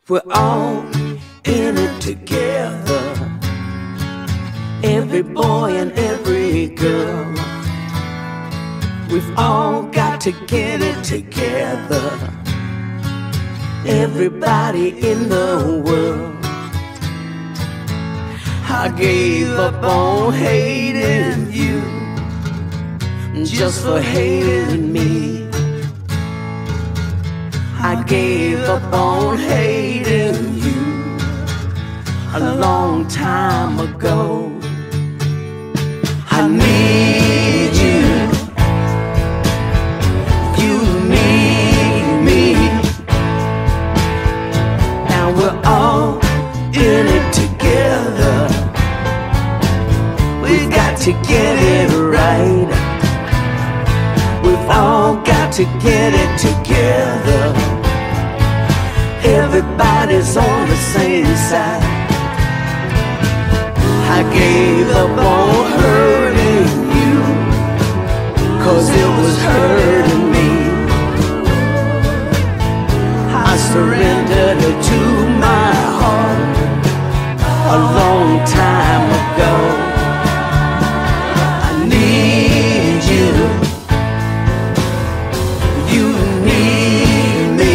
We're all in it together, every boy and every girl. We've all got to get it together, everybody in the world. I gave up on hating you just for hating me. I gave up on hating you a long time ago. I need you, you need me. Now we're all in it together. We got to get it right. We've all got to get it together. Everybody's on the same side. I gave up on hurting you, 'cause it was hurting me. I surrendered to my heart a long time ago. I need you. You need me.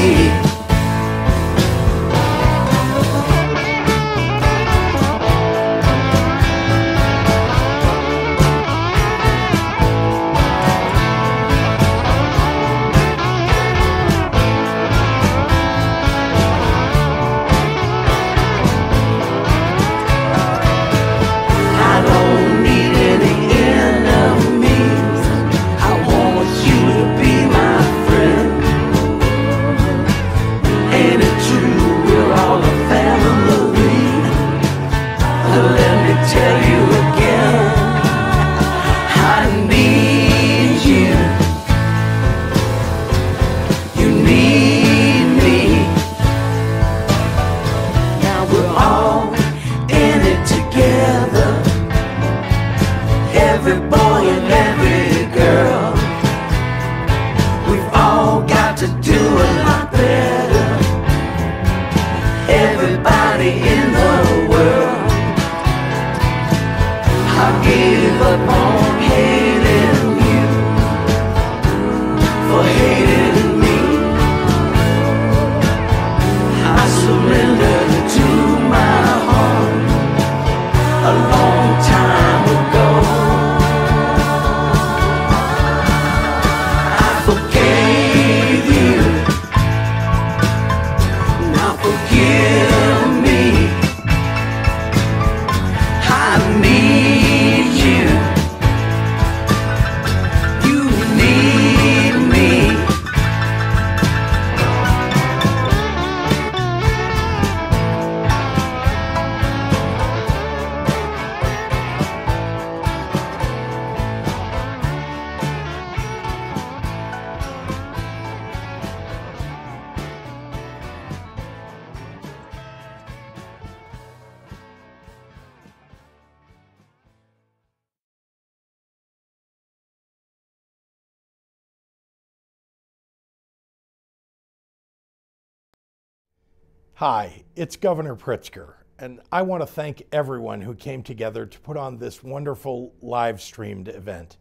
Hi, it's Governor Pritzker, and I want to thank everyone who came together to put on this wonderful live-streamed event.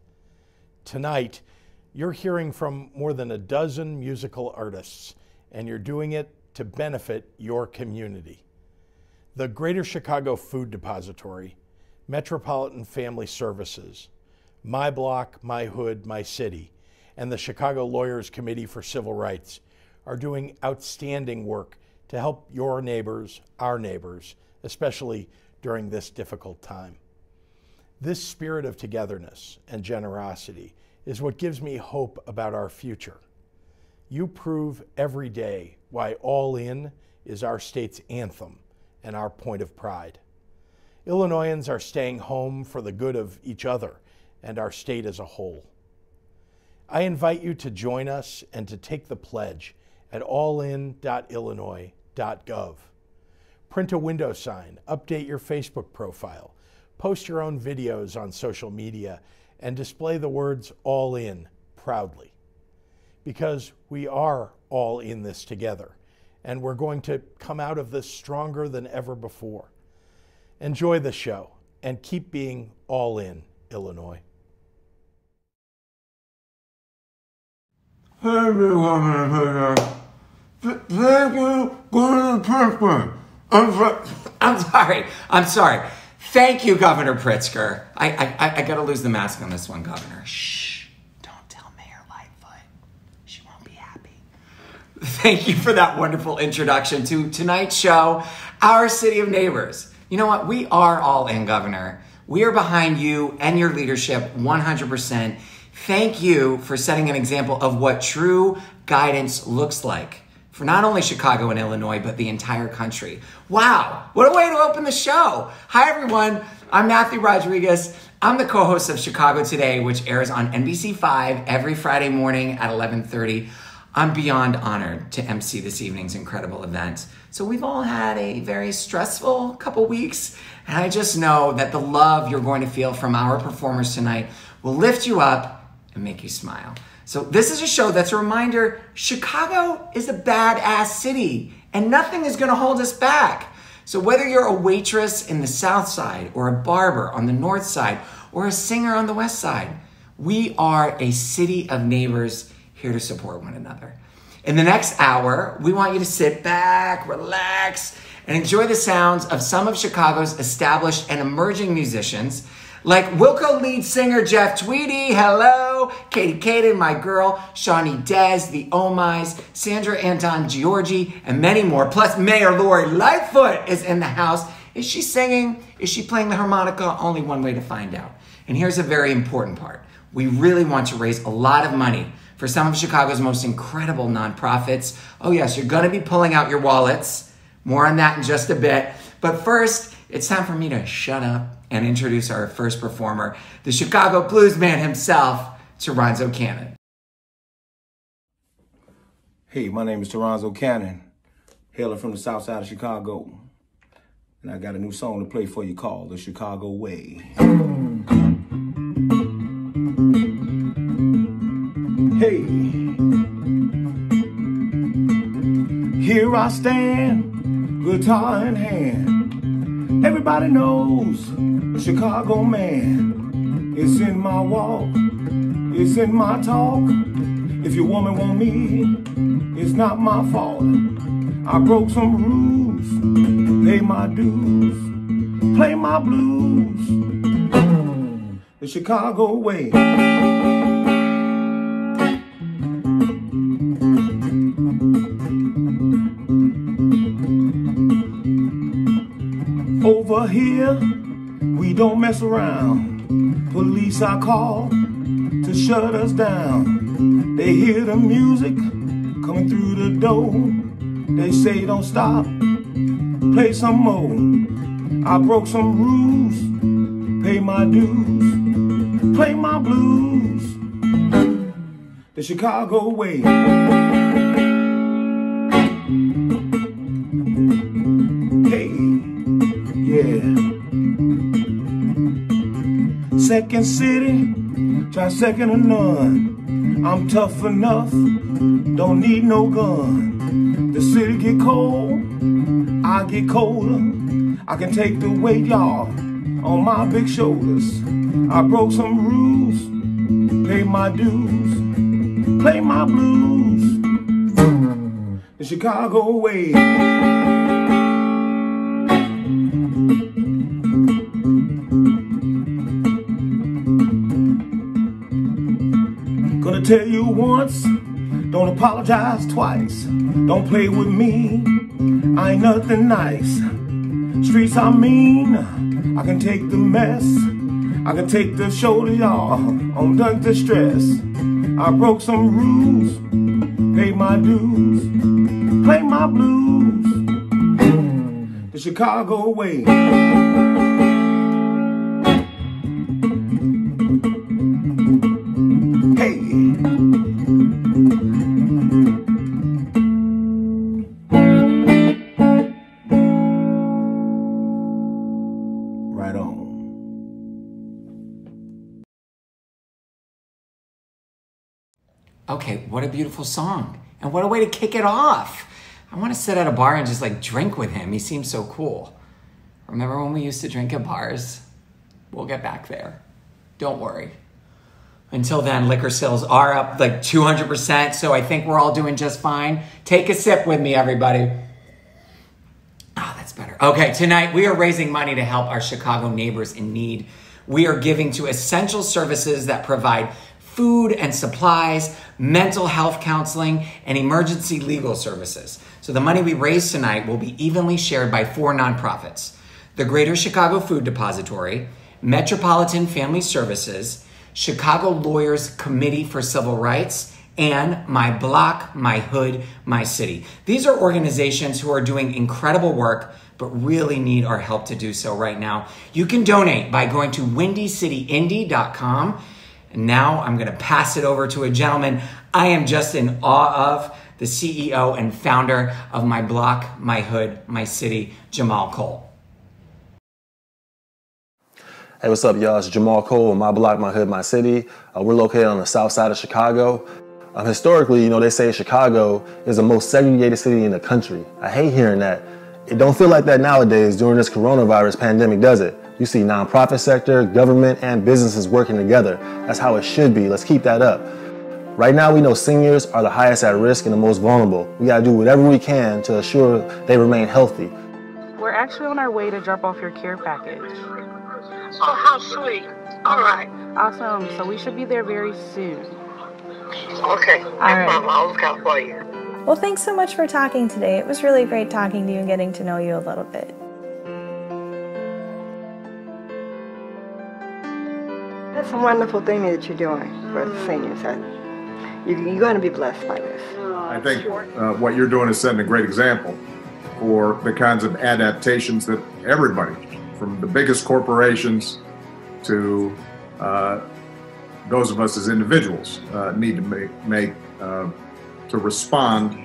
Tonight, you're hearing from more than a dozen musical artists, and you're doing it to benefit your community. The Greater Chicago Food Depository, Metropolitan Family Services, My Block, My Hood, My City, and the Chicago Lawyers Committee for Civil Rights are doing outstanding work to help your neighbors, our neighbors, especially during this difficult time. This spirit of togetherness and generosity is what gives me hope about our future. You prove every day why All In is our state's anthem and our point of pride. Illinoisans are staying home for the good of each other and our state as a whole. I invite you to join us and to take the pledge at allin.illinois.gov. Print a window sign, update your Facebook profile, post your own videos on social media, and display the words All In proudly. Because we are all in this together, and we're going to come out of this stronger than ever before. Enjoy the show, and keep being all in, Illinois. Hey everyone, thank you, Governor Pritzker. I'm sorry. Thank you, Governor Pritzker. I gotta lose the mask on this one, Governor. Shh. Don't tell Mayor Lightfoot. She won't be happy. Thank you for that wonderful introduction to tonight's show, Our City of Neighbors. You know what? We are all in, Governor. We are behind you and your leadership 100%. Thank you for setting an example of what true guidance looks like for not only Chicago and Illinois, but the entire country. Wow, what a way to open the show. Hi, everyone. I'm Matthew Rodrigues, I'm the co-host of Chicago Today, which airs on NBC5 every Friday morning at 11:30. I'm beyond honored to MC this evening's incredible event. So we've all had a very stressful couple weeks, and I just know that the love you're going to feel from our performers tonight will lift you up and make you smile. So this is a show that's a reminder Chicago is a badass city, and nothing is gonna hold us back. So whether you're a waitress in the South Side or a barber on the North Side or a singer on the West Side, we are a city of neighbors here to support one another. In the next hour, we want you to sit back, relax, and enjoy the sounds of some of Chicago's established and emerging musicians, like Wilco lead singer Jeff Tweedy, hello, Kadan, my girl, Shawnee the Omais, Sandra Antongiorgi, and many more. Plus Mayor Lori Lightfoot is in the house. Is she singing? Is she playing the harmonica? Only one way to find out. And here's a very important part. We really want to raise a lot of money for some of Chicago's most incredible nonprofits. Oh yes, you're gonna be pulling out your wallets. More on that in just a bit. But first, it's time for me to shut up and introduce our first performer, the Chicago blues man himself, Toronzo Kadan. Hey, my name is Toronzo Kadan, hailing from the south side of Chicago. And I got a new song to play for you called The Chicago Way. Hey, here I stand, guitar in hand. Everybody knows the Chicago man. It's in my walk, it's in my talk. If your woman want me, it's not my fault. I broke some rules, pay my dues, play my blues. The Chicago way. Over here, we don't mess around. Police I call to shut us down. They hear the music coming through the door. They say don't stop, play some more. I broke some rules, pay my dues, play my blues. The Chicago way. Yeah. Second city, try second to none. I'm tough enough, don't need no gun. The city get cold, I get colder. I can take the weight, y'all, on my big shoulders. I broke some rules, pay my dues, play my blues. The Chicago way. Gonna tell you once, don't apologize twice. Don't play with me, I ain't nothing nice. Streets I mean, I can take the mess. I can take the shoulder, y'all, I'm done to stress. I broke some rules, pay my dues, play my blues. The Chicago way. Right on. Okay, what a beautiful song. And what a way to kick it off. I want to sit at a bar and just like drink with him. He seems so cool. Remember when we used to drink at bars? We'll get back there. Don't worry. Until then, liquor sales are up like 200%, so I think we're all doing just fine. Take a sip with me, everybody. Ah, that's better. Okay, tonight we are raising money to help our Chicago neighbors in need. We are giving to essential services that provide food and supplies, mental health counseling, and emergency legal services. So the money we raise tonight will be evenly shared by 4 nonprofits: the Greater Chicago Food Depository, Metropolitan Family Services, Chicago Lawyers Committee for Civil Rights, and My Block, My Hood, My City. These are organizations who are doing incredible work but really need our help to do so right now. You can donate by going to windycityindy.com. And now I'm going to pass it over to a gentleman I am just in awe of, the CEO and founder of My Block, My Hood, My City, Jamal Cole. Hey, what's up, y'all? It's Jamal Cole with My Block, My Hood, My City. We're located on the south side of Chicago. Historically, they say Chicago is the most segregated city in the country. I hate hearing that. It don't feel like that nowadays during this coronavirus pandemic, does it? You see nonprofit sector, government, and businesses working together. That's how it should be. Let's keep that up. Right now, we know seniors are the highest at risk and the most vulnerable. We gotta do whatever we can to assure they remain healthy. We're actually on our way to drop off your care package. Oh, how sweet. All right. Awesome. So we should be there very soon. Okay. All right. I'll look out for you. Well, thanks so much for talking today. It was really great talking to you and getting to know you a little bit. That's a wonderful thing that you're doing for the seniors. You're going to be blessed by this. I think what you're doing is setting a great example for the kinds of adaptations that everybody, from the biggest corporations to those of us as individuals, need to make to respond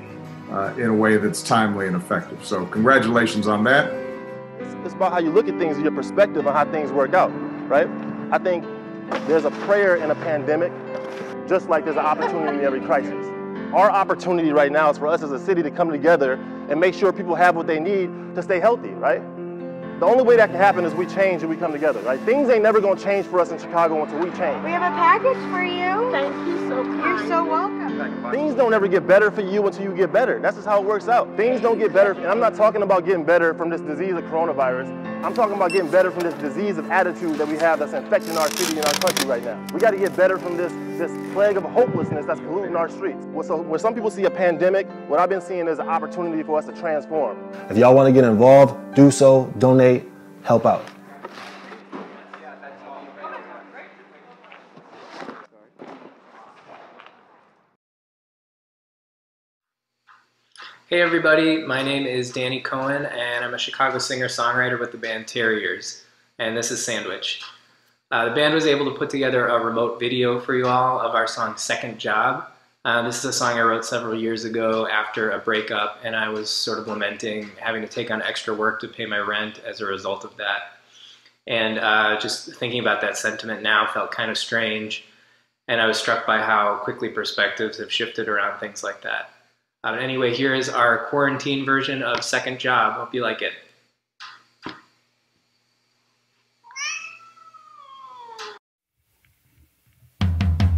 in a way that's timely and effective. So congratulations on that. It's about how you look at things and your perspective on how things work out, right? I think there's a prayer in a pandemic, just like there's an opportunity in every crisis. Our opportunity right now is for us as a city to come together and make sure people have what they need to stay healthy, right? The only way that can happen is we change and we come together, right? Things ain't never gonna change for us in Chicago until we change. We have a package for you. Thank you so much. You're so welcome. Things don't ever get better for you until you get better. That's just how it works out. Things don't get better, and I'm not talking about getting better from this disease of coronavirus. I'm talking about getting better from this disease of attitude that we have that's infecting our city and our country right now. We gotta get better from this plague of hopelessness that's polluting our streets. So where some people see a pandemic, what I've been seeing is an opportunity for us to transform. If y'all wanna get involved, do so, donate, help out. Hey everybody, my name is Danny Cohen and I'm a Chicago singer-songwriter with the band Terriers, and this is Sandwich. The band was able to put together a remote video for you all of our song Second Job. This is a song I wrote several years ago after a breakup, and I was sort of lamenting having to take on extra work to pay my rent as a result of that. And just thinking about that sentiment now felt kind of strange, and I was struck by how quickly perspectives have shifted around things like that. Anyway, here is our quarantine version of Second Job. Hope you like it.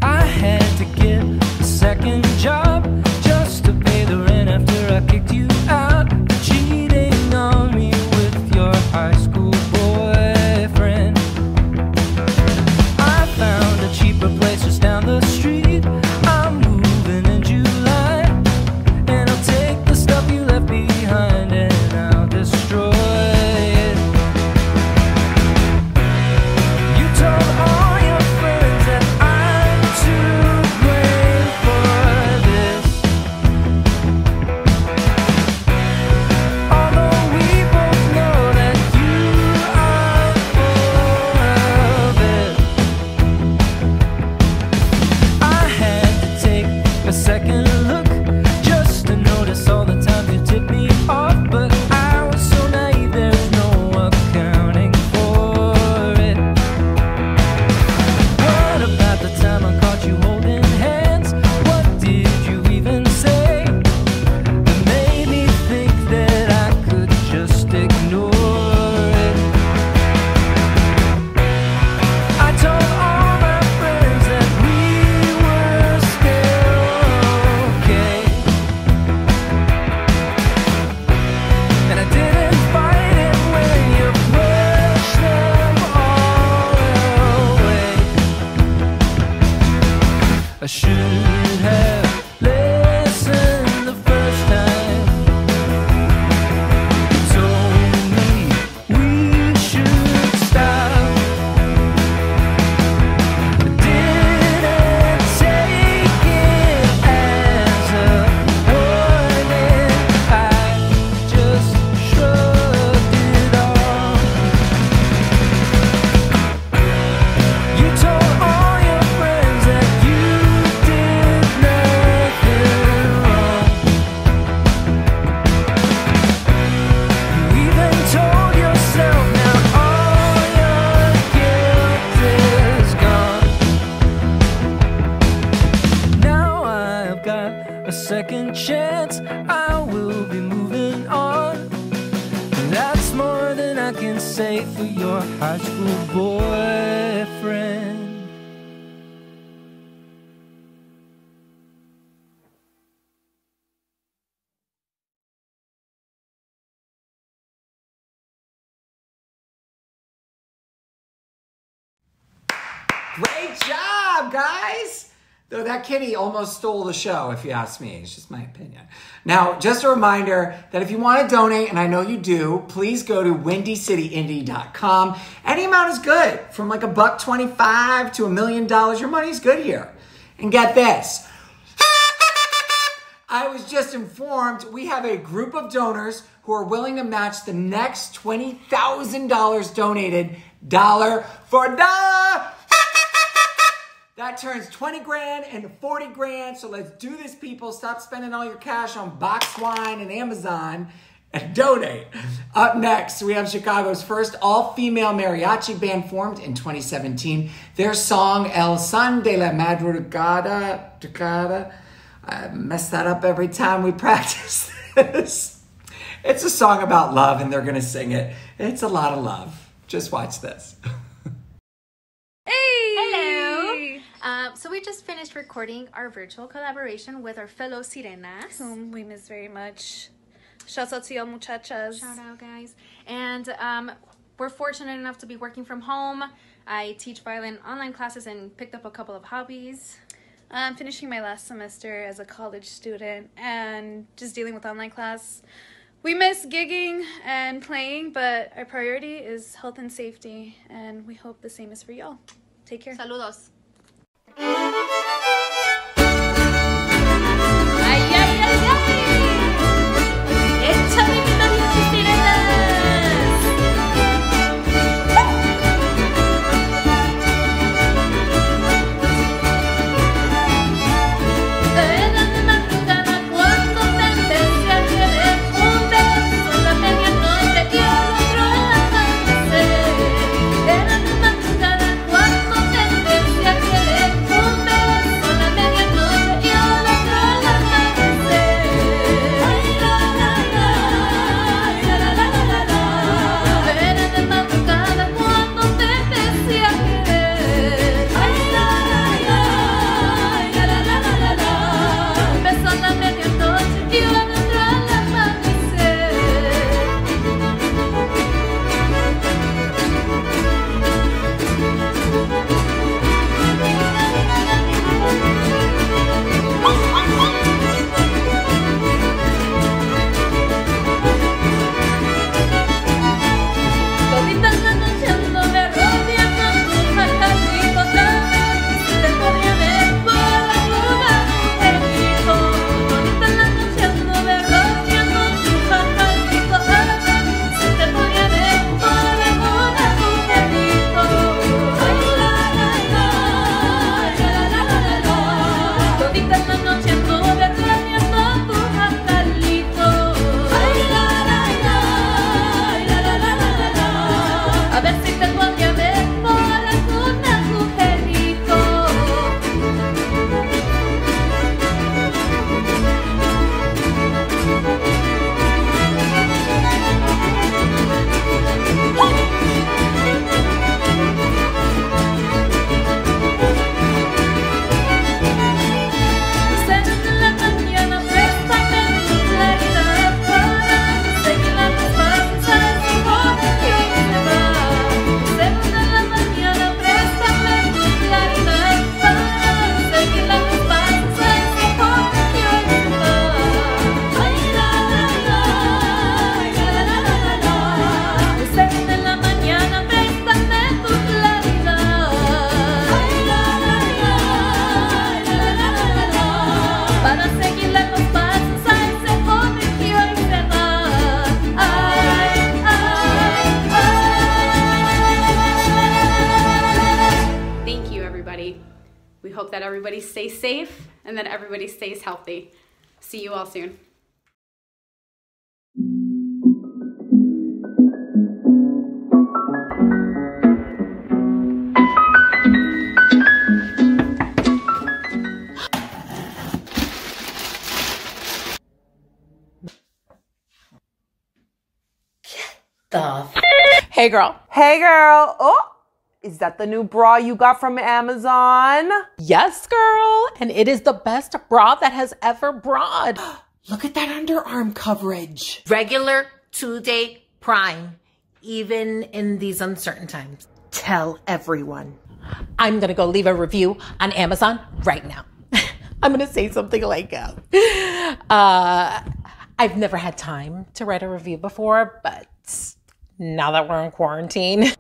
I had to get a second job just to pay the rent after I kicked you out for cheating on me with your high school boyfriend. I found a cheaper place just down the street. I'm moving in July, and I'll take the stuff you left behind and I'll destroy second chance, I will be moving on. That's more than I can say for your high school boyfriend. Great job, guys! Though that kitty almost stole the show, if you ask me. It's just my opinion. Now, just a reminder that if you want to donate, and I know you do, please go to windycityindy.com. Any amount is good. From like $1.25 to $1 million, your money's good here. And get this. I was just informed we have a group of donors who are willing to match the next $20,000 donated dollar for dollar. That turns 20 grand into 40 grand. So let's do this, people. Stop spending all your cash on box wine and Amazon and donate. Up next, we have Chicago's first all-female mariachi band formed in 2017. Their song, El Son de la Madrugada. I mess that up every time we practice this. It's a song about love, and they're going to sing it. It's a lot of love. Just watch this. So we just finished recording our virtual collaboration with our fellow Sirenas, whom we miss very much. Shout out to y'all muchachas. Shout out, guys. And we're fortunate enough to be working from home. I teach violin online classes and picked up a couple of hobbies. I'm finishing my last semester as a college student and just dealing with online class. We miss gigging and playing, but our priority is health and safety, and we hope the same is for y'all. Take care. Saludos. that everybody stays safe and that everybody stays healthy. See you all soon. Hey, girl. Hey, girl. Oh, is that the new bra you got from Amazon? Yes, girl. And it is the best bra that has ever brought. Look at that underarm coverage. Regular, 2-day, prime, even in these uncertain times. Tell everyone. I'm going to go leave a review on Amazon right now. I'm going to say something like, I've never had time to write a review before, but now that we're in quarantine.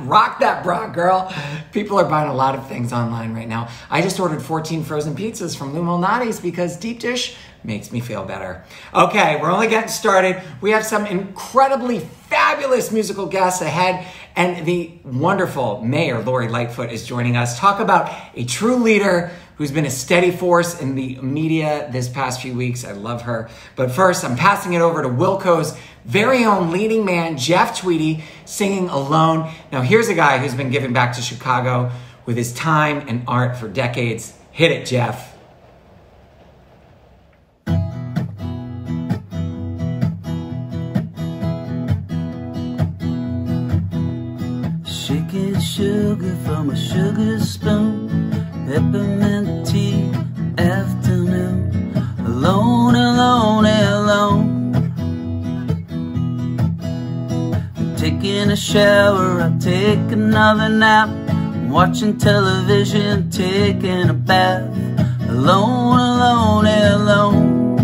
Rock that bra, girl. People are buying a lot of things online right now. I just ordered 14 frozen pizzas from Lou Malnati's because deep dish makes me feel better. Okay, we're only getting started. We have some incredibly fabulous musical guests ahead, and the wonderful Mayor Lori Lightfoot is joining us. Talk about a true leader who's been a steady force in the media this past few weeks. I love her. But first, I'm passing it over to Wilco's very own leading man, Jeff Tweedy, singing Alone. Now, here's a guy who's been giving back to Chicago with his time and art for decades. Hit it, Jeff. Shaking sugar from a sugar spoon, peppermint tea, afternoon, alone, alone, alone. Taking a shower, I take another nap, I'm watching television, taking a bath, alone, alone, alone.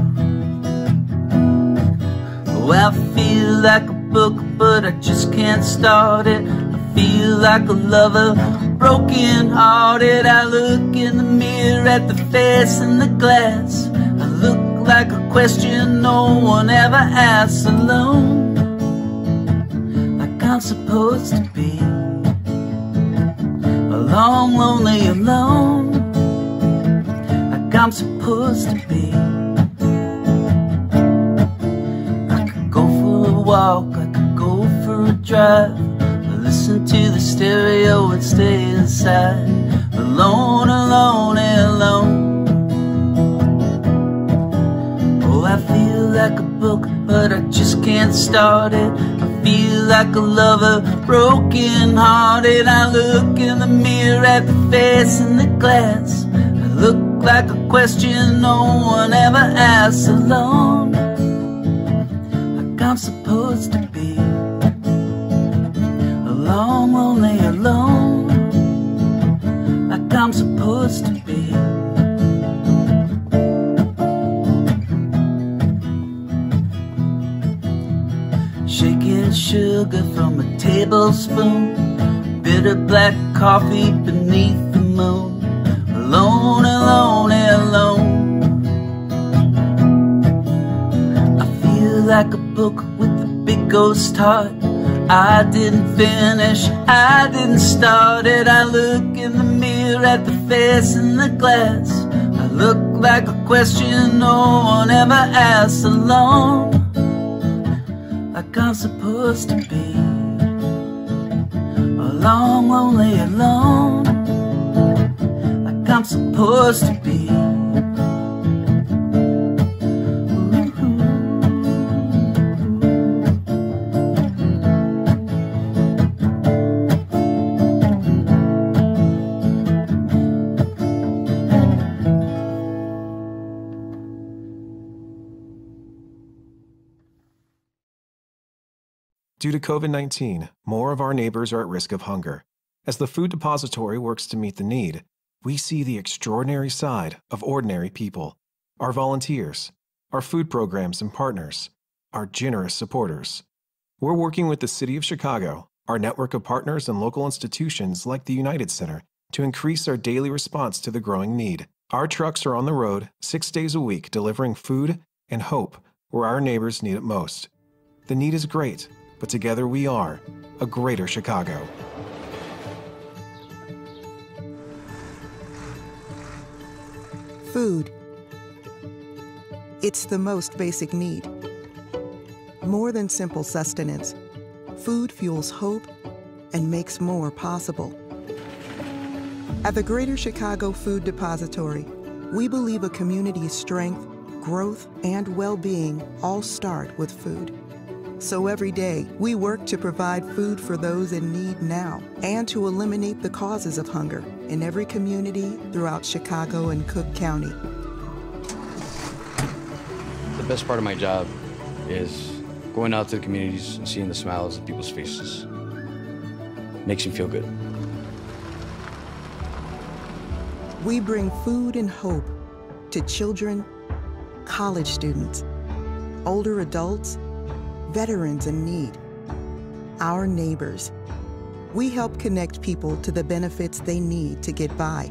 Oh, I feel like a book, but I just can't start it. I feel like a lover, broken hearted. I look in the mirror at the face in the glass. I look like a question no one ever asks. Alone, like I'm supposed to be. Alone, lonely, alone, like I'm supposed to be. I could go for a walk, I could go for a drive, listen to the stereo and stay inside. Alone, alone, alone. Oh, I feel like a book, but I just can't start it. I feel like a lover, broken hearted. I look in the mirror at the face in the glass. I look like a question no one ever asks. Alone, like I'm supposed to be. Alone, lonely, alone, like I'm supposed to be. Shaking sugar from a tablespoon, bitter black coffee beneath the moon. Alone, alone, alone. I feel like a book with a big ghost heart. I didn't finish, I didn't start it. I look in the mirror at the face in the glass. I look like a question no one ever asks. Alone, like I'm supposed to be. Alone, lonely, alone, like I'm supposed to be. Due to COVID-19, more of our neighbors are at risk of hunger. As the Food Depository works to meet the need, we see the extraordinary side of ordinary people, our volunteers, our food programs and partners, our generous supporters. We're working with the City of Chicago, our network of partners and local institutions like the United Center to increase our daily response to the growing need. Our trucks are on the road 6 days a week delivering food and hope where our neighbors need it most. The need is great, but together we are a greater Chicago. Food. It's the most basic need. More than simple sustenance, food fuels hope and makes more possible. At the Greater Chicago Food Depository, we believe a community's strength, growth, and well-being all start with food. So every day, we work to provide food for those in need now and to eliminate the causes of hunger in every community throughout Chicago and Cook County. The best part of my job is going out to the communities and seeing the smiles on people's faces. Makes me feel good. We bring food and hope to children, college students, older adults, veterans in need, our neighbors. We help connect people to the benefits they need to get by.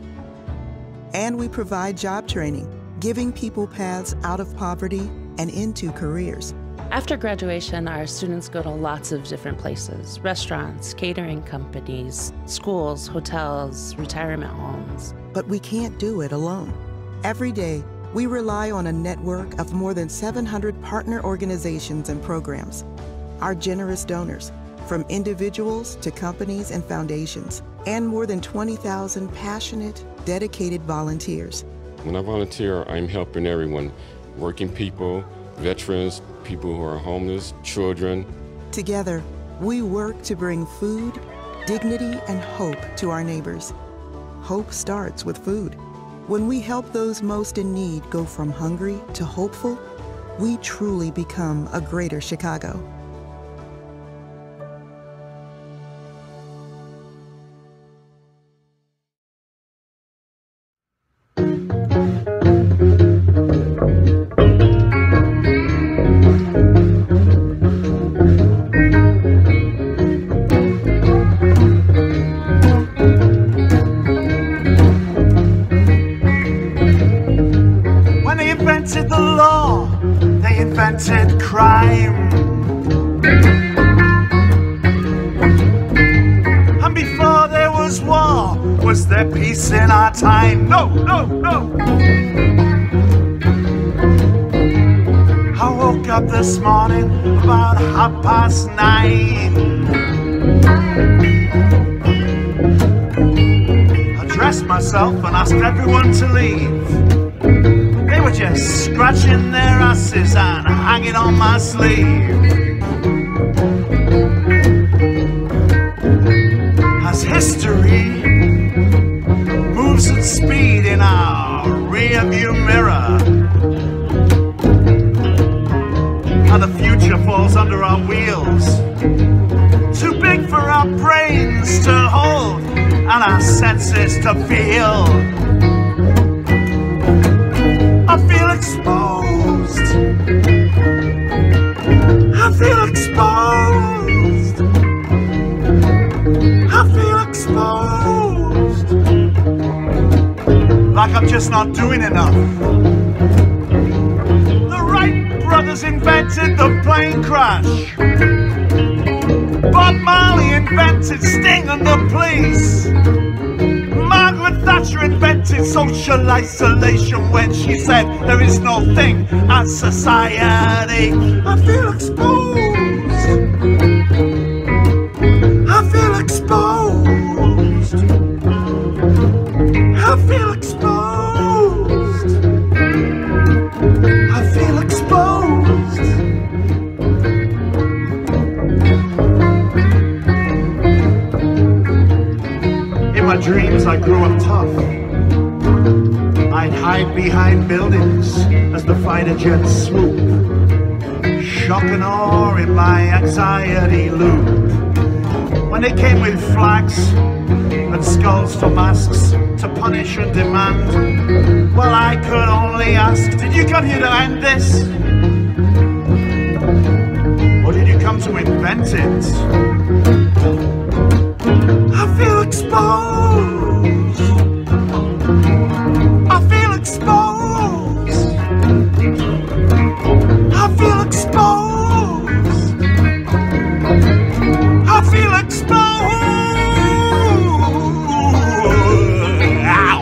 And we provide job training, giving people paths out of poverty and into careers. After graduation, our students go to lots of different places: restaurants, catering companies, schools, hotels, retirement homes. But we can't do it alone. Every day, we rely on a network of more than 700 partner organizations and programs. Our generous donors, from individuals to companies and foundations, and more than 20,000 passionate, dedicated volunteers. When I volunteer, I'm helping everyone: working people, veterans, people who are homeless, children. Together, we work to bring food, dignity, and hope to our neighbors. Hope starts with food. When we help those most in need go from hungry to hopeful, we truly become a greater Chicago. The law, they invented crime. And before there was war, was there peace in our time? No, no, no. I woke up this morning about 9:30. I dressed myself and asked everyone to leave. They were just scratching their asses and hanging on my sleeve. As history moves at speed in our rearview mirror, and the future falls under our wheels, too big for our brains to hold and our senses to feel. I feel exposed. I feel exposed. I feel exposed. Like I'm just not doing enough. The Wright brothers invented the plane crash. Bob Marley invented Sting and the Police. Margaret Thatcher invented social isolation when she said there is no thing as society. I feel exposed. I feel exposed. I feel exposed. I feel exposed. In my dreams I grew up tough. I'd hide behind buildings as the fighter jets swoop. Shock and awe in my anxiety loop. When they came with flags and skulls for masks to punish and demand, well, I could only ask, did you come here to end this? Or did you come to invent it? I feel exposed. I feel exposed. I feel exposed. I feel exposed. Ow.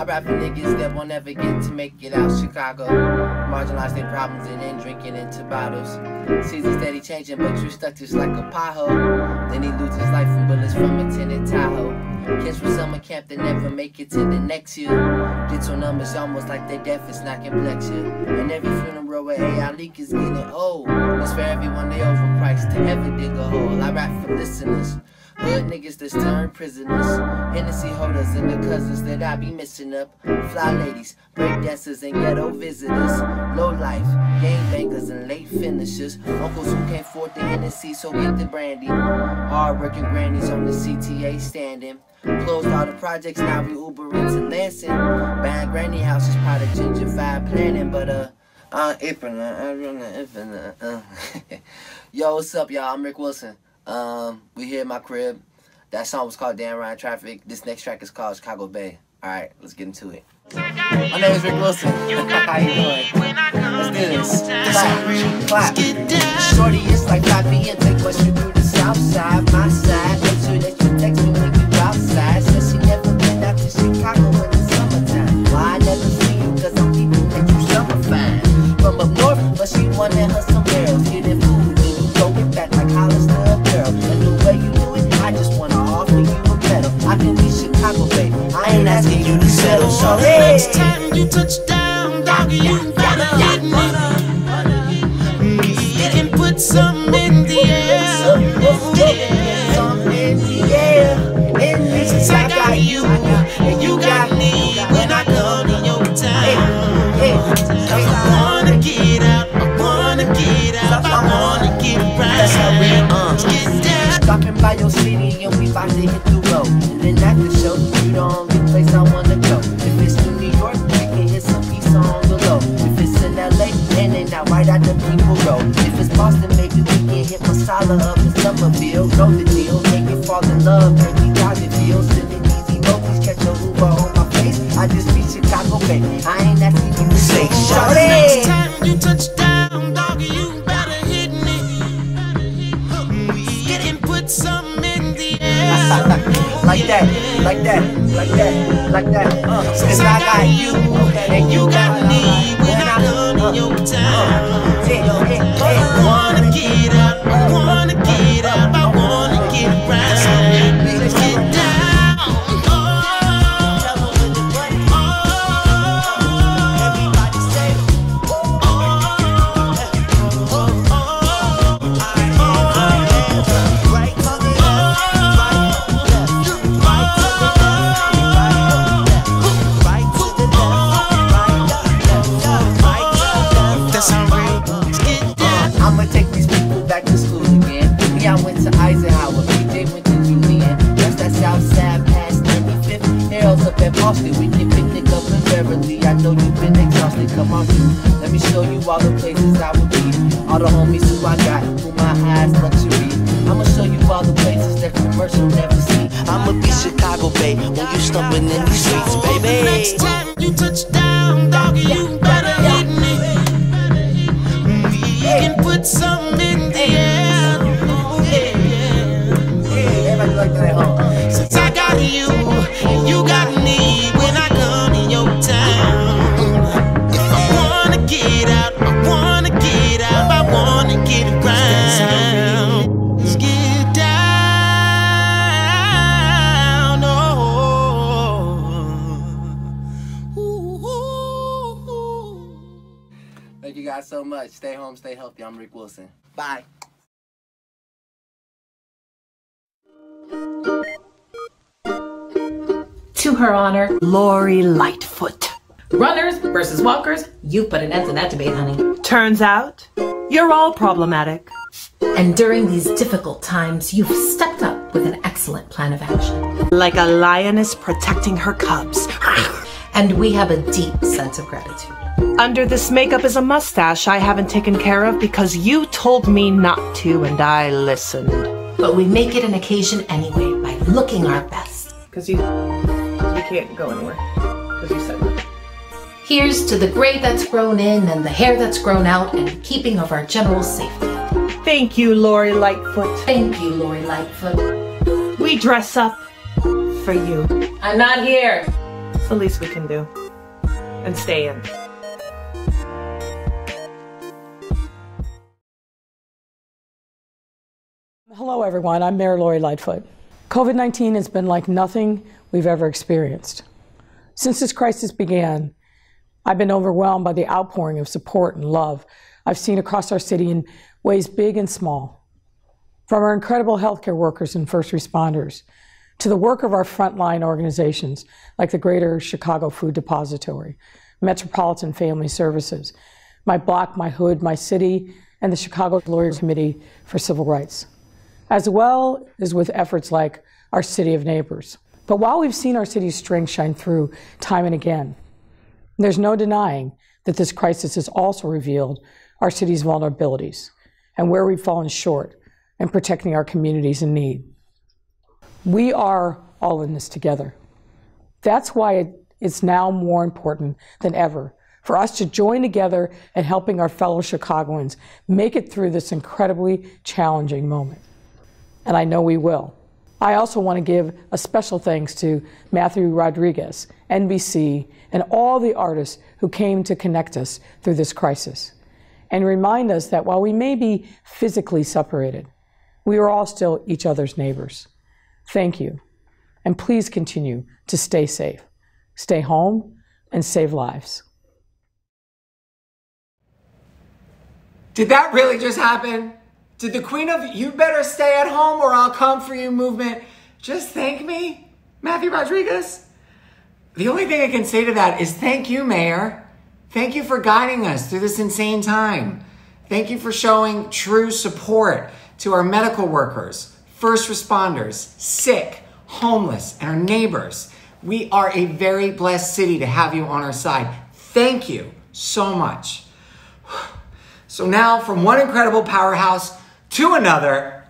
I rap for niggas that won't ever get to make it out Chicago. Marginalize their problems and then drinking into bottles. Seasons steady changing, but you stuck just like a pothole. Then he loses life from bullets from a tinted Tahoe. Kids from summer camp that never make it to the next year. Get your numbers almost like their death is not complex year. And every funeral where AI leak is getting old. It's for everyone they overpriced to ever dig a hole. I rap for listeners. Hood niggas that's turned prisoners. Hennessy holders and the cousins that I be missing up. Fly ladies, break dancers and ghetto visitors. Low life, gang bangers and late finishers. Uncles who can't afford the Hennessy, so get the brandy. Hard working grannies on the CTA standing. Closed all the projects, now we Uber into Lansing. Buying granny houses, part of gentrified planning, but Yo, what's up, y'all? I'm Rick Wilson. We here in my crib. That song was called Damn Ryan Traffic. This next track is called Chicago Bay. Alright, let's get into it. My name is Rick Wilson. How you doing? Let's do this. Clap. Shorty, it's like 5 p.m. Take what you through the south side, my side. Make sure that you text me when you outside. Says she never been out to Chicago in the summertime. Why I never see you, cause I'm keeping that you summer fine. From up north, but she wanted her some barrels. Getting food, and you throw it back like Hollister a girl. And the way you do it, I just wanna offer you a medal. I can be Chicago, babe. I ain't asking you to settle. So the next time you touch down, doggy, you better hit me. And put some in the air. Some in the air. Since I got you, and you got me. When I come to your town, I wanna get out, I wanna get out, I wanna get right. That's how we stopping by your city and we about to hit the road. And then at the show, you the only place I wanna go. If it's New York, we can hit some peace on the low. If it's in LA, then they not right out the people road. If it's Boston, maybe we can hit Masala up in Somerville. Know the deal, make it fall in love, 30,000 feels. Sending easy roadies, catch a Uber on my face. I just be Chicago, baby. I ain't asking you to say the next time you touch down, doggy, you better hit me. And put some in the air. Like that, like that, like that, like that. Since I got you, and you got me. When I come to your town, I wanna get out, I wanna get out, I wanna get right. Let's get down. I'ma take these people back to school again. Me, I went to Eisenhower, PJ went to Julian. That's that south side past 95th. Harold's up at Boston, we can picnic up in Beverly. I know you've been exhausted, come on through. Let me show you all the places I would be. All the homies who I got, who my highest luxury. I'ma show you all the places that commercial never see. I'ma be Chicago, babe, when you stumbling in these streets, baby. The next time you touch down, doggy, you better hit me. We can put some in the air. Everybody like that, huh? Since I got you, and you got me. When I come in your town, I wanna get out, I wanna get out, I wanna get around. Let's get down, Thank you guys so much. Stay home, stay healthy. I'm Rick Wilson. Bye. To her honor, Lori Lightfoot. runners versus walkers, you put an end to that debate, honey. Turns out, you're all problematic. And during these difficult times, you've stepped up with an excellent plan of action. Like a lioness protecting her cubs. And we have a deep sense of gratitude. Under this makeup is a mustache I haven't taken care of because you told me not to and I listened. But we make it an occasion anyway by looking our best. Because you can't go anywhere. Because you said that. Here's to the gray that's grown in and the hair that's grown out and keeping of our general safety. Thank you, Lori Lightfoot. Thank you, Lori Lightfoot. We dress up for you. I'm not here. the least we can do. And stay in. Hello, everyone. I'm Mayor Lori Lightfoot. COVID-19 has been like nothing we've ever experienced. Since this crisis began, I've been overwhelmed by the outpouring of support and love I've seen across our city in ways big and small. From our incredible healthcare workers and first responders, to the work of our frontline organizations like the Greater Chicago Food Depository, Metropolitan Family Services, My Block, My Hood, My City, and the Chicago Lawyers Committee for Civil Rights, as well as with efforts like our City of Neighbors. But while we've seen our city's strength shine through time and again, there's no denying that this crisis has also revealed our city's vulnerabilities and where we've fallen short in protecting our communities in need. We are all in this together. That's why it's now more important than ever for us to join together in helping our fellow Chicagoans make it through this incredibly challenging moment. And I know we will. I also want to give a special thanks to Matthew Rodrigues, NBC, and all the artists who came to connect us through this crisis and remind us that while we may be physically separated, we are all still each other's neighbors. Thank you, and please continue to stay safe, stay home, and save lives. Did that really just happen? Did the Queen of "You Better Stay at Home or I'll Come for You" movement just thank me, Matthew Rodrigues? The only thing I can say to that is thank you, Mayor. Thank you for guiding us through this insane time. Thank you for showing true support to our medical workers, first responders, sick, homeless, and our neighbors. We are a very blessed city to have you on our side. Thank you so much. So now, from one incredible powerhouse to another,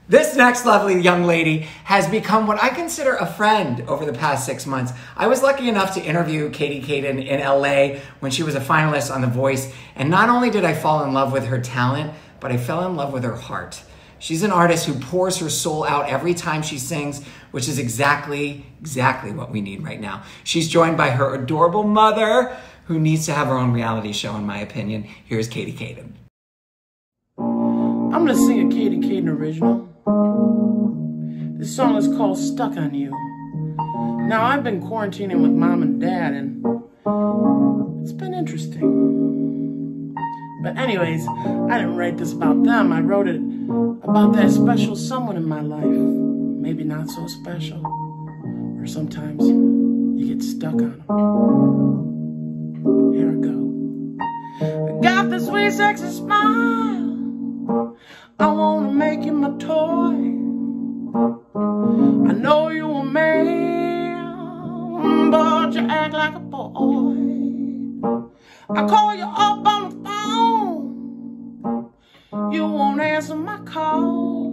this next lovely young lady has become what I consider a friend over the past 6 months. I was lucky enough to interview Kadan in LA when she was a finalist on The Voice, and not only did I fall in love with her talent, but I fell in love with her heart. She's an artist who pours her soul out every time she sings, which is exactly what we need right now. She's joined by her adorable mother, who needs to have her own reality show, in my opinion. Here's Kadan. I'm gonna sing a Kadan original. This song is called "Stuck on You." Now, I've been quarantining with Mom and Dad, and it's been interesting. But anyways, I didn't write this about them. I wrote it about that special someone in my life. Maybe not so special. Or sometimes you get stuck on them. Here I go. I got this sweet, sexy smile. I wanna make you my toy. I know you a man, but you act like a boy. I call you up on the phone, you won't answer my calls.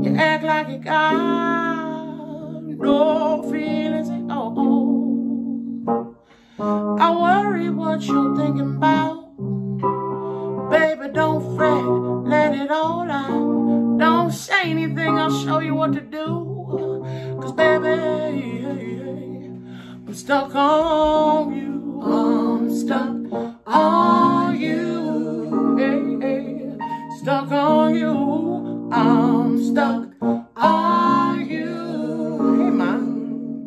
You act like you got no feelings at all. I worry what you're thinking about. Baby, don't fret, let it all out. Don't say anything, I'll show you what to do. Cause baby, I'm stuck on you. I'm stuck on you. Hey, hey. Stuck on you. I'm stuck on you. Hey, man.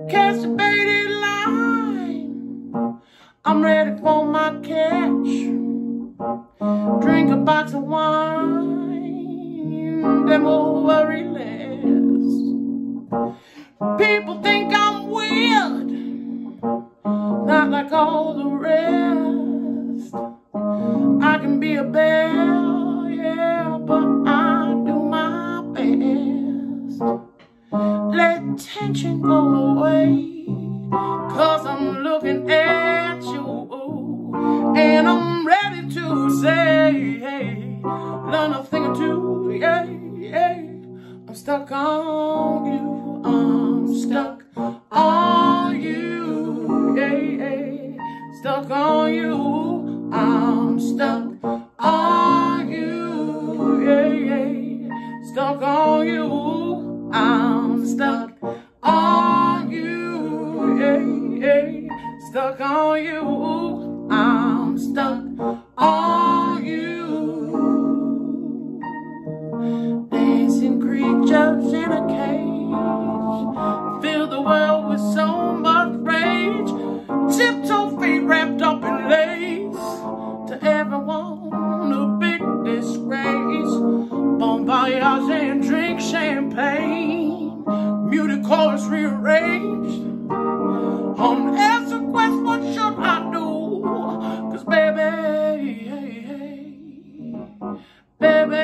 Catch the baited line. I'm ready for my catch. Drink a box of wine, then we'll worry less. People think I'm weird, not like all the rest. I can be a bear, yeah, but I do my best. Let tension go away, cause I'm looking at you. And I'm ready to say, hey, learn a thing or two, yeah, yeah. I'm stuck on you, I'm stuck on you, yeah, yeah. Stuck on you, I'm stuck on you, yeah, yeah. Stuck on you, I'm stuck on you. stuck on you. I'm stuck on you. Dancing creatures in a cage, fill the world with so much rage. Tiptoe feet wrapped up in lace, to everyone a big disgrace. Bon voyage and drink champagne, muted chorus rearranged. Unanswered quest, what should I do? Cause baby, baby,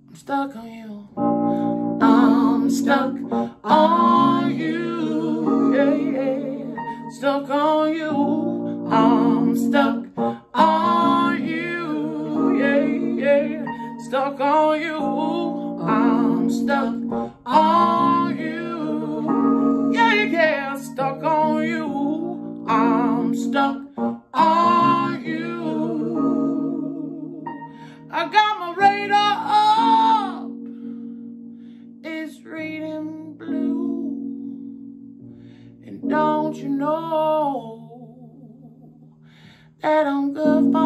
I'm stuck on you. I'm stuck on you. Stuck on you. I'm stuck on you. Stuck on you. I'm stuck on you. Yeah, stuck on you. I'm stuck on you. I got my radar up, it's reading blue, and don't you know that I'm good for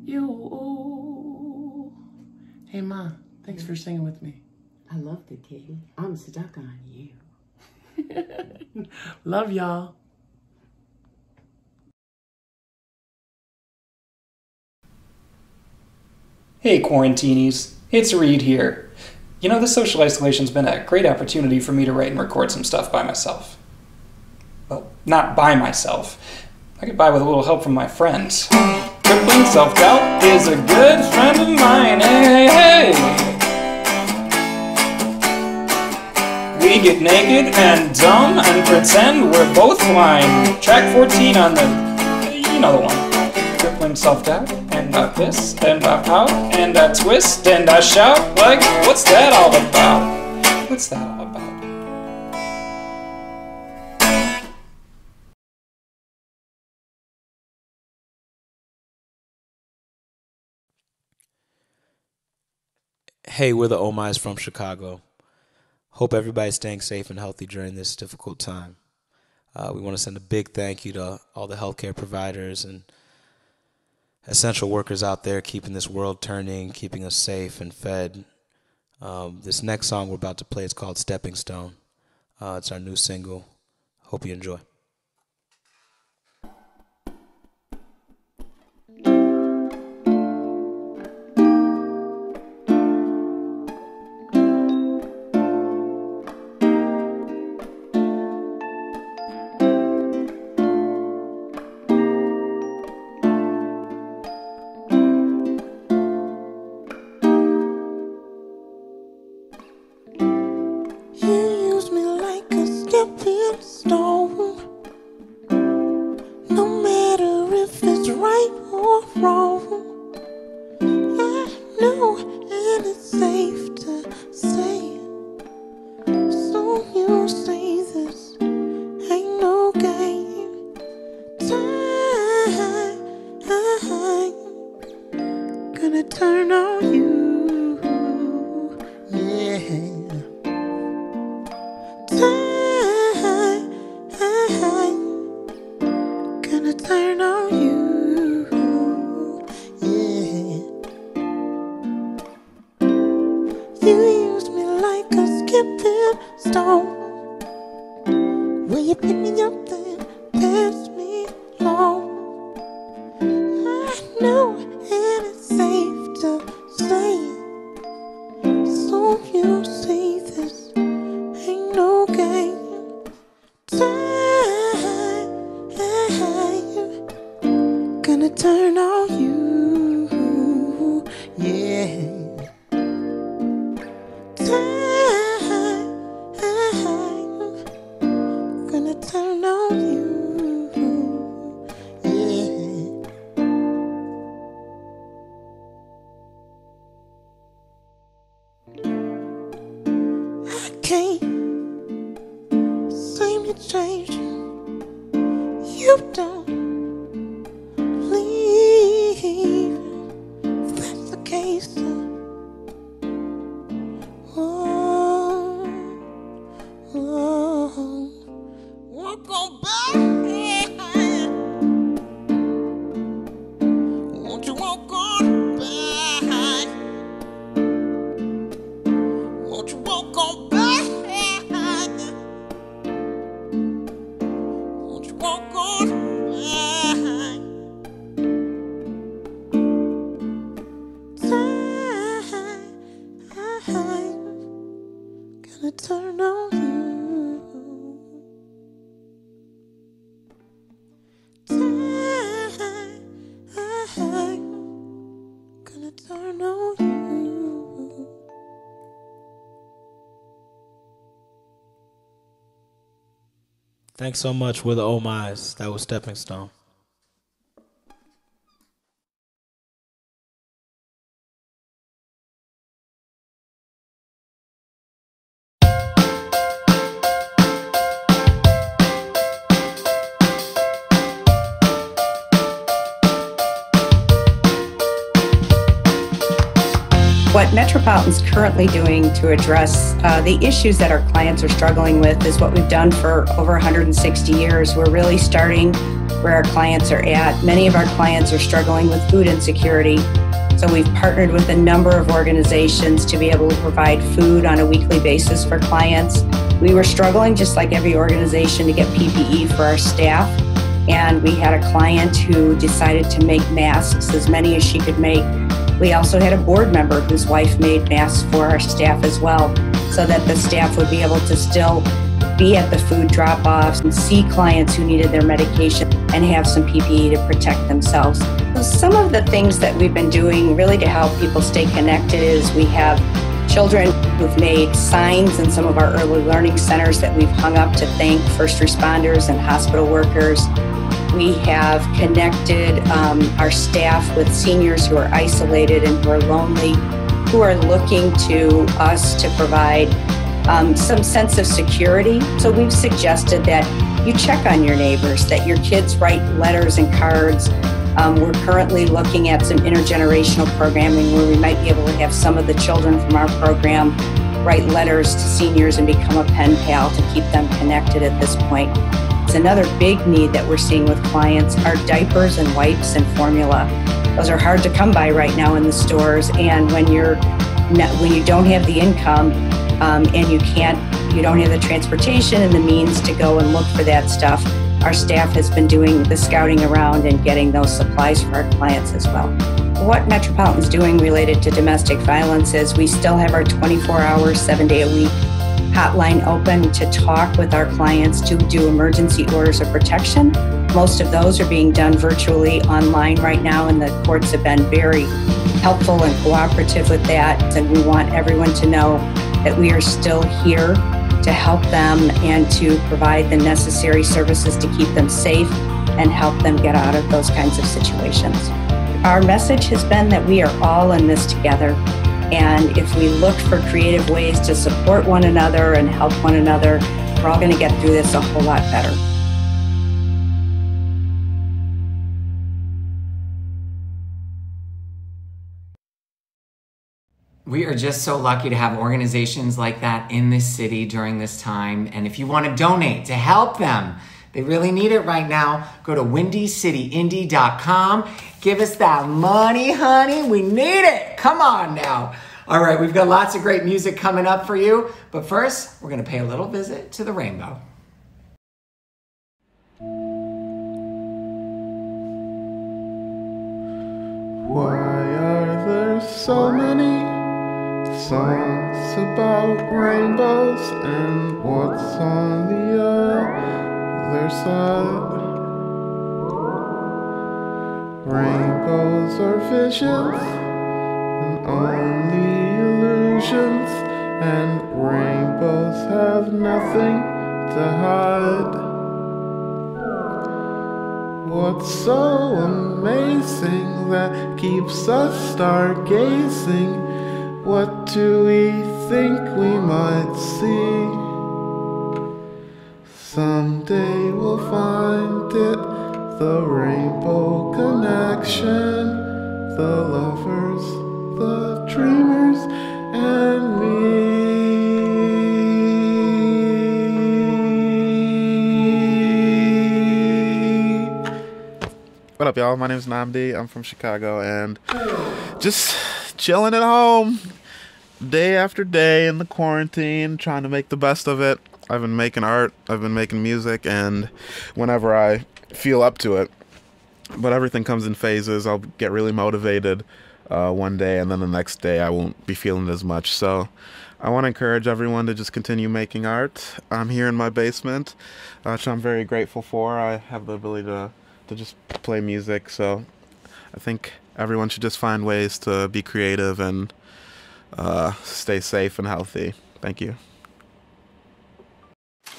you? Hey Ma, thanks for singing with me. I loved it, Katie. I'm stuck on you. Love y'all. Hey Quarantinis, it's Reed here. You know, this social isolation's been a great opportunity for me to write and record some stuff by myself. Well, not by myself. I get by with a little help from my friends. Crippling self-doubt is a good friend of mine, hey, hey! We get naked and dumb and pretend we're both blind. Track 14 on the... you know the one. Crippling self-doubt, and I piss, and I pout, and I twist, and I shout, like, what's that all about? What's that all about? Hey, we're the Omais from Chicago. Hope everybody's staying safe and healthy during this difficult time. We want to send a big thank you to all the healthcare providers and essential workers out there keeping this world turning, keeping us safe and fed. This next song we're about to play is called Stepping Stone. It's our new single. Hope you enjoy. walk on by? Won't you walk on by? Won't you walk on by? Won't you walk on by? Time gonna turn on you. Gonna turn on you. Thanks so much. We're the Oh My's. That was Stepping Stone. What Metropolitan's currently doing to address the issues that our clients are struggling with is what we've done for over 160 years. We're really starting where our clients are at. Many of our clients are struggling with food insecurity, so we've partnered with a number of organizations to be able to provide food on a weekly basis for clients. We were struggling, just like every organization, to get PPE for our staff, and we had a client who decided to make masks, as many as she could make. We also had a board member whose wife made masks for our staff as well, so that the staff would be able to still be at the food drop-offs and see clients who needed their medication and have some PPE to protect themselves. So some of the things that we've been doing really to help people stay connected is we have children who've made signs in some of our early learning centers that we've hung up to thank first responders and hospital workers. We have connected our staff with seniors who are isolated and who are lonely, who are looking to us to provide some sense of security. So we've suggested that you check on your neighbors, that your kids write letters and cards. We're currently looking at some intergenerational programming where we might be able to have some of the children from our program write letters to seniors and become a pen pal to keep them connected at this point. Another big need that we're seeing with clients are diapers and wipes and formula. Those are hard to come by right now in the stores, and when you don't have the income and you don't have the transportation and the means to go and look for that stuff, our staff has been doing the scouting around and getting those supplies for our clients as well. What Metropolitan's doing related to domestic violence is we still have our 24-hour, 7-day-a-week hotline open to talk with our clients to do emergency orders of protection. Most of those are being done virtually online right now, and the courts have been very helpful and cooperative with that. And we want everyone to know that we are still here to help them and to provide the necessary services to keep them safe and help them get out of those kinds of situations. Our message has been that we are all in this together. And if we look for creative ways to support one another and help one another, we're all going to get through this a whole lot better. We are just so lucky to have organizations like that in this city during this time. And if you want to donate to help them, they really need it right now, go to windycityindy.com. Give us that money, honey. We need it. Come on now. All right, we've got lots of great music coming up for you. But first, we're going to pay a little visit to the rainbow. Why are there so many songs about rainbows, and what's on the other side? Rainbows are visions and only illusions, and rainbows have nothing to hide. What's so amazing that keeps us stargazing? What do we think we might see? Someday we'll find it, the rainbow connection, the lovers, the dreamers, and me. What up, y'all? My name's NNAMDI. I'm from Chicago, and just chilling at home day after day in the quarantine, trying to make the best of it. I've been making art, I've been making music, and whenever I feel up to it, but everything comes in phases. I'll get really motivated one day, and then the next day I won't be feeling it as much. So I want to encourage everyone to just continue making art. I'm here in my basement, which I'm very grateful for. I have the ability to just play music, so I think everyone should just find ways to be creative and stay safe and healthy. Thank you.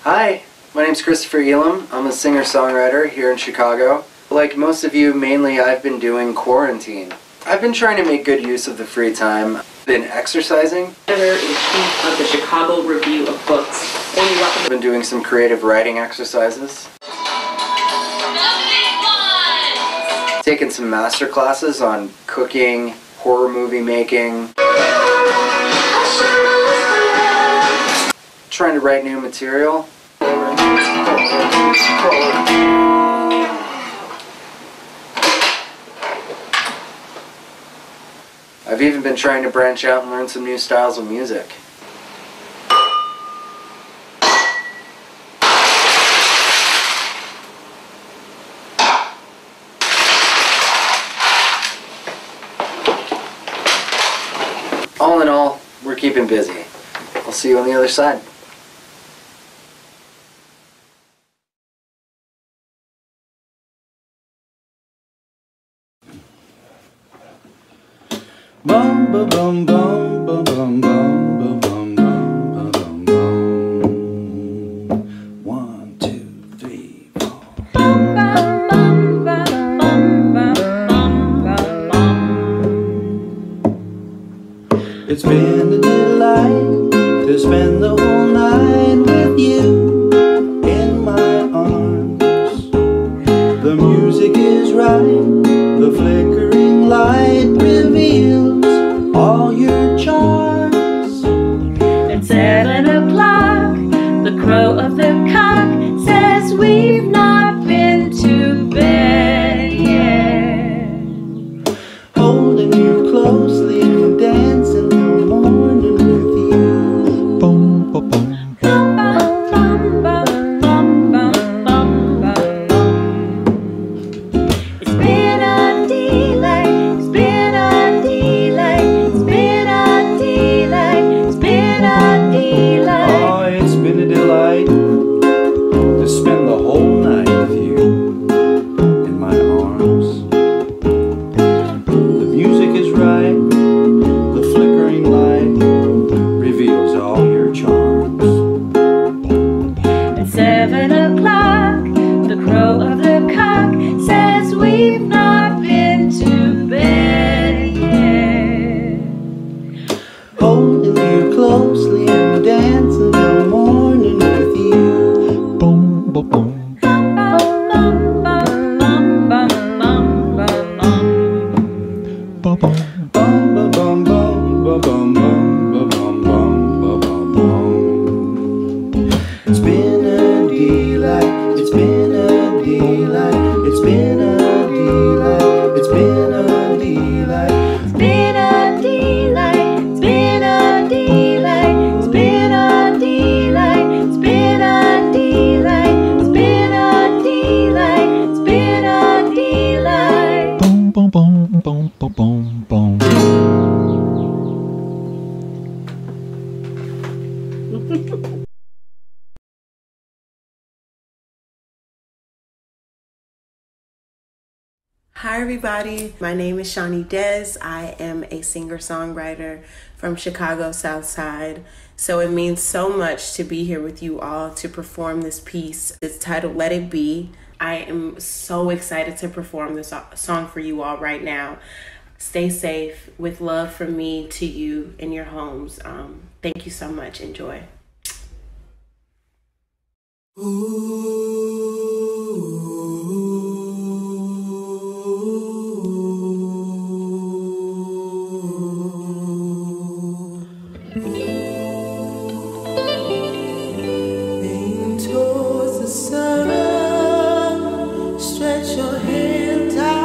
Hi, my name's Christopher Elam. I'm a singer-songwriter here in Chicago. Like most of you, mainly I've been doing quarantine. I've been trying to make good use of the free time. Been exercising. Editor-in-chief of the Chicago Review of Books. I've been doing some creative writing exercises. Taking some master classes on cooking, horror movie making. Trying to write new material. I've even been trying to branch out and learn some new styles of music. All in all, we're keeping busy. I'll see you on the other side. Bum ba bum bum ba bum bum ba bum bum ba bum bum. 1, 2, 3, 4. Bum bum bum bum bum bum bum bum. It's been a delight to spend the whole night with you in my arms. The music is right, the flickering light reveals all your charms. At 7 o'clock, the crow of the cock says we've not been to bed yet. Holding you closely and dancing till morning with you. Boom, boom, boom. Hi everybody, my name is Shawnee. I am a singer-songwriter from Chicago South Side. So it means so much to be here with you all to perform this piece. It's titled Let It Be. I am so excited to perform this song for you all right now. Stay safe, with love from me to you in your homes. Thank you so much. Enjoy. Towards the sun, stretch your hands out.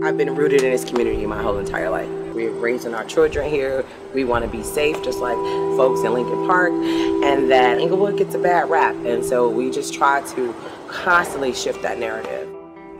I've been rooted in this community my whole entire life. We're raising our children here. We want to be safe, just like folks in Lincoln Park, and that Inglewood gets a bad rap. And so we just try to constantly shift that narrative.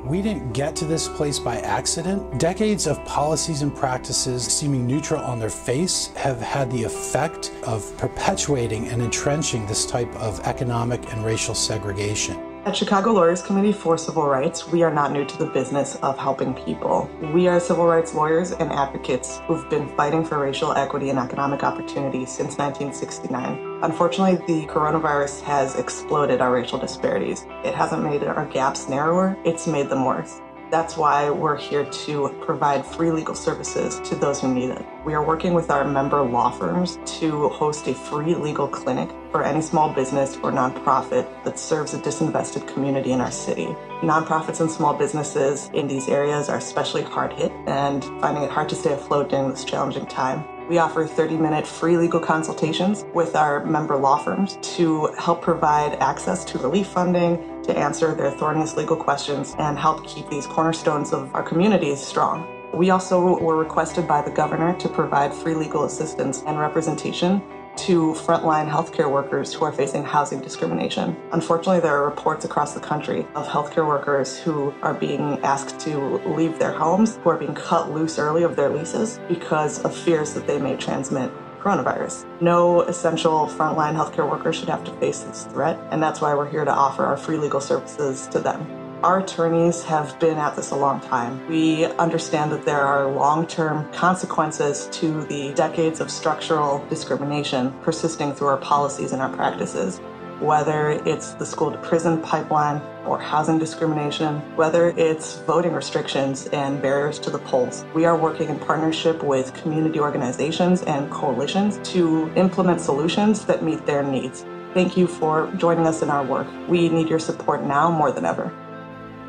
We didn't get to this place by accident. Decades of policies and practices seeming neutral on their face have had the effect of perpetuating and entrenching this type of economic and racial segregation. At Chicago Lawyers Committee for Civil Rights, we are not new to the business of helping people. We are civil rights lawyers and advocates who've been fighting for racial equity and economic opportunity since 1969. Unfortunately, the coronavirus has exploded our racial disparities. It hasn't made our gaps narrower, it's made them worse. That's why we're here to provide free legal services to those who need it. We are working with our member law firms to host a free legal clinic for any small business or nonprofit that serves a disinvested community in our city. Nonprofits and small businesses in these areas are especially hard hit and finding it hard to stay afloat during this challenging time. We offer 30-minute free legal consultations with our member law firms to help provide access to relief funding, to answer their thorniest legal questions, and help keep these cornerstones of our communities strong. We also were requested by the governor to provide free legal assistance and representation to frontline healthcare workers who are facing housing discrimination. Unfortunately, there are reports across the country of healthcare workers who are being asked to leave their homes, who are being cut loose early of their leases because of fears that they may transmit coronavirus. No essential frontline healthcare workers should have to face this threat, and that's why we're here to offer our free legal services to them. Our attorneys have been at this a long time. We understand that there are long-term consequences to the decades of structural discrimination persisting through our policies and our practices. Whether it's the school-to-prison pipeline or housing discrimination, whether it's voting restrictions and barriers to the polls. We are working in partnership with community organizations and coalitions to implement solutions that meet their needs. Thank you for joining us in our work. We need your support now more than ever.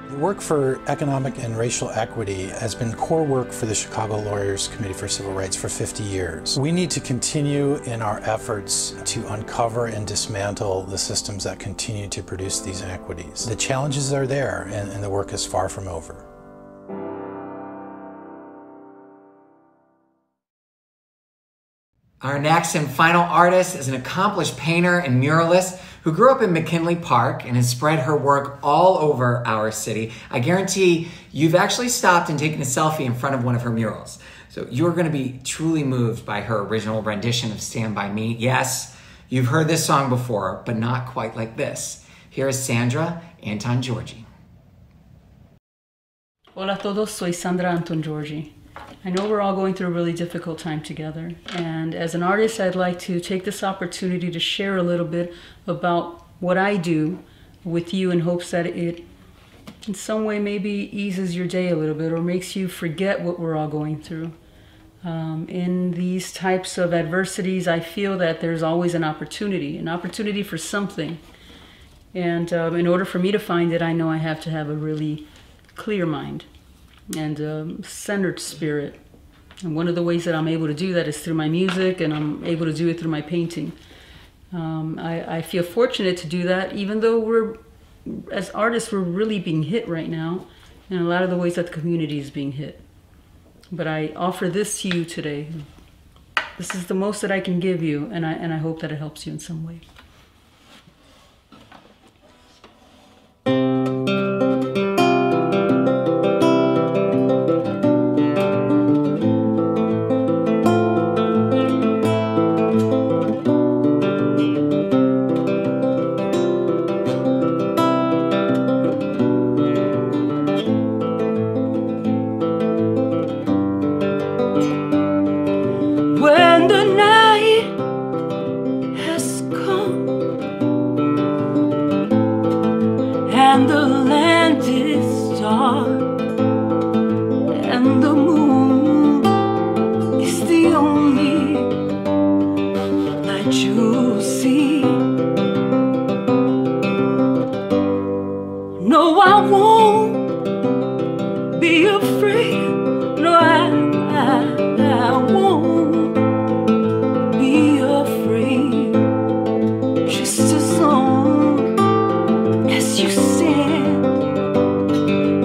The work for economic and racial equity has been core work for the Chicago Lawyers Committee for Civil Rights for 50 years. We need to continue in our efforts to uncover and dismantle the systems that continue to produce these inequities. The challenges are there, and the work is far from over. Our next and final artist is an accomplished painter and muralist who grew up in McKinley Park and has spread her work all over our city. I guarantee you've actually stopped and taken a selfie in front of one of her murals. So you're going to be truly moved by her original rendition of Stand By Me. Yes, you've heard this song before, but not quite like this. Here is Sandra Antongiorgi. Hola a todos, soy Sandra Antongiorgi. I know we're all going through a really difficult time together, and as an artist I'd like to take this opportunity to share a little bit about what I do with you in hopes that it in some way maybe eases your day a little bit or makes you forget what we're all going through. In these types of adversities I feel that there's always an opportunity for something, and in order for me to find it I know I have to have a really clear mind and centered spirit. And one of the ways that I'm able to do that is through my music, and I'm able to do it through my painting. I feel fortunate to do that, even though as artists, we're really being hit right now in a lot of the ways that the community is being hit. But I offer this to you today. This is the most that I can give you, and I hope that it helps you in some way.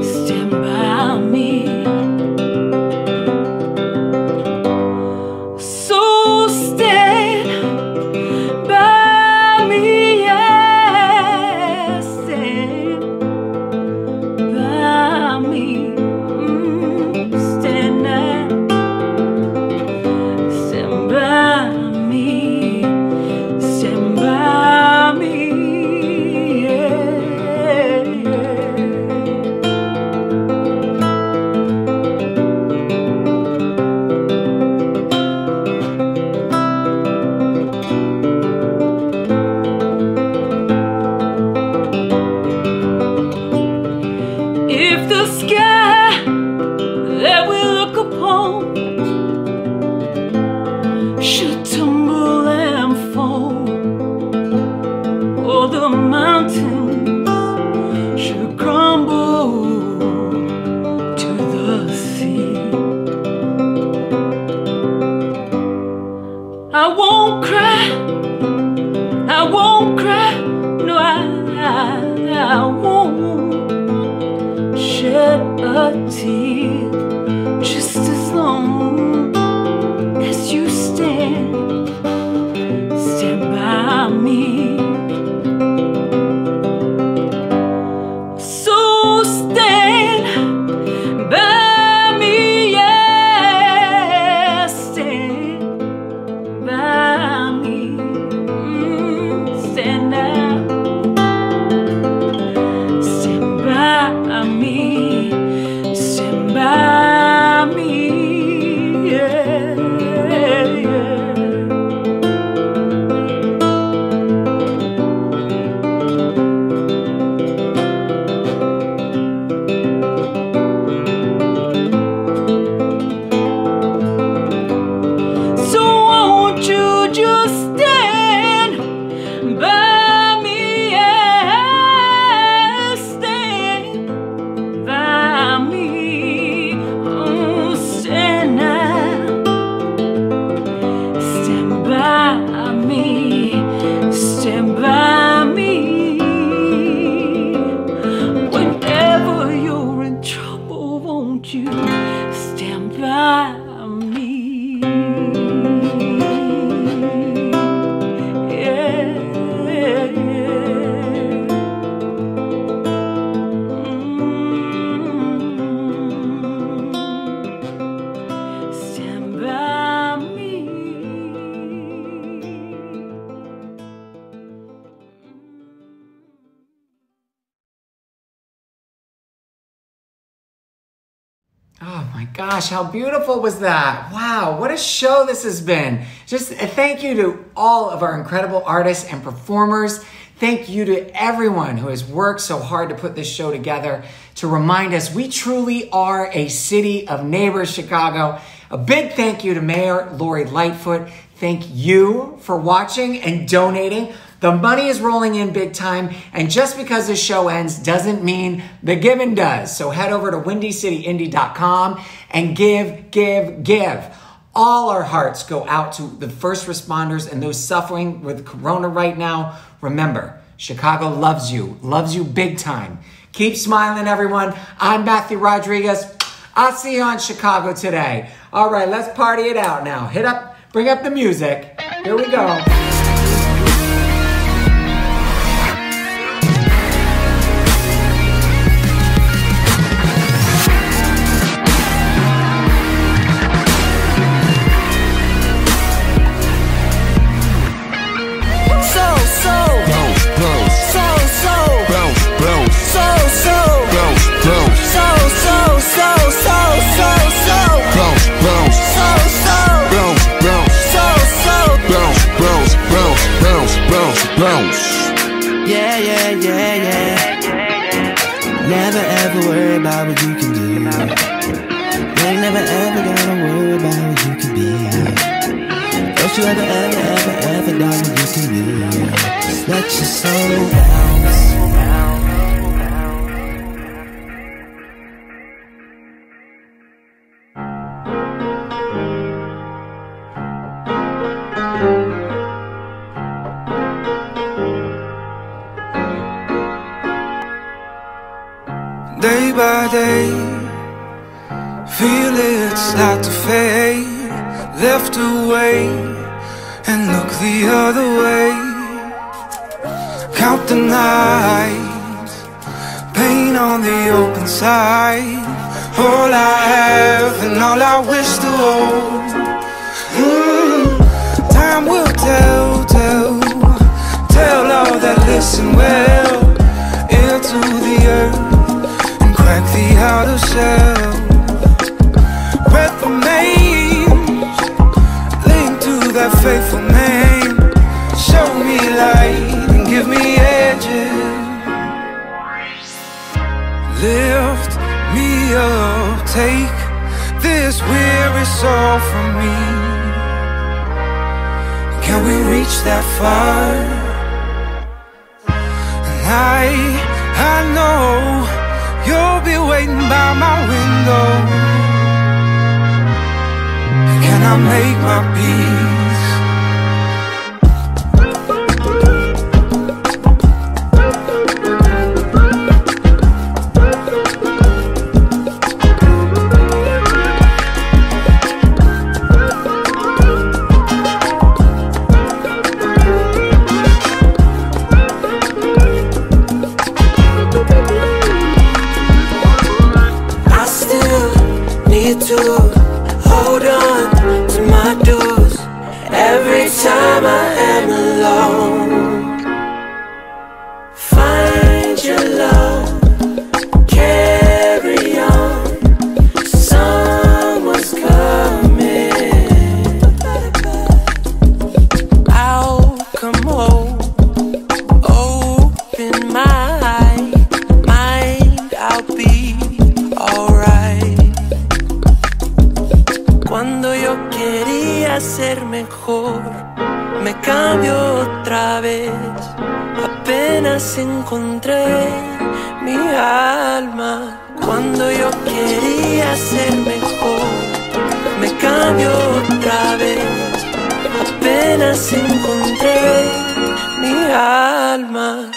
Stand by me. won't cry, no, I won't shed a tear, just as long as you stand by me. So stand by me, yeah, stand by me, stand now, stand by me, stand by me, yeah, yeah. Oh my gosh, how beautiful was that? Wow, what a show this has been. Just a thank you to all of our incredible artists and performers. Thank you to everyone who has worked so hard to put this show together to remind us we truly are a city of neighbors, Chicago. A big thank you to Mayor Lori Lightfoot. Thank you for watching and donating. The money is rolling in big time, and just because the show ends doesn't mean the giving does. So head over to windycityindy.com and give. All our hearts go out to the first responders and those suffering with Corona right now. Remember, Chicago loves you big time. Keep smiling, everyone. I'm Matthew Rodrigues. I'll see you on Chicago today. All right, let's party it out now. Bring up the music. Here we go. Never ever worry about what you can do. You ain't never ever gotta worry about what you can be. Don't you ever doubt what you can do. Just let your soul bounce. Day by day, feel it start to fade. Left away and look the other way. Count the nights, pain on the open side. All I have and all I wish to hold. Time will tell all that listen well. Ear to the earth, crack the outer shell. Breath remains linked to that faithful name. Show me light and give me edges. Lift me up, take this weary soul from me. Can we reach that far? And I know you'll be waiting by my window. Can I make my peace? cambio otra vez. Apenas encontré mi alma. Cuando yo quería ser mejor, me cambio otra vez. Apenas encontré mi alma.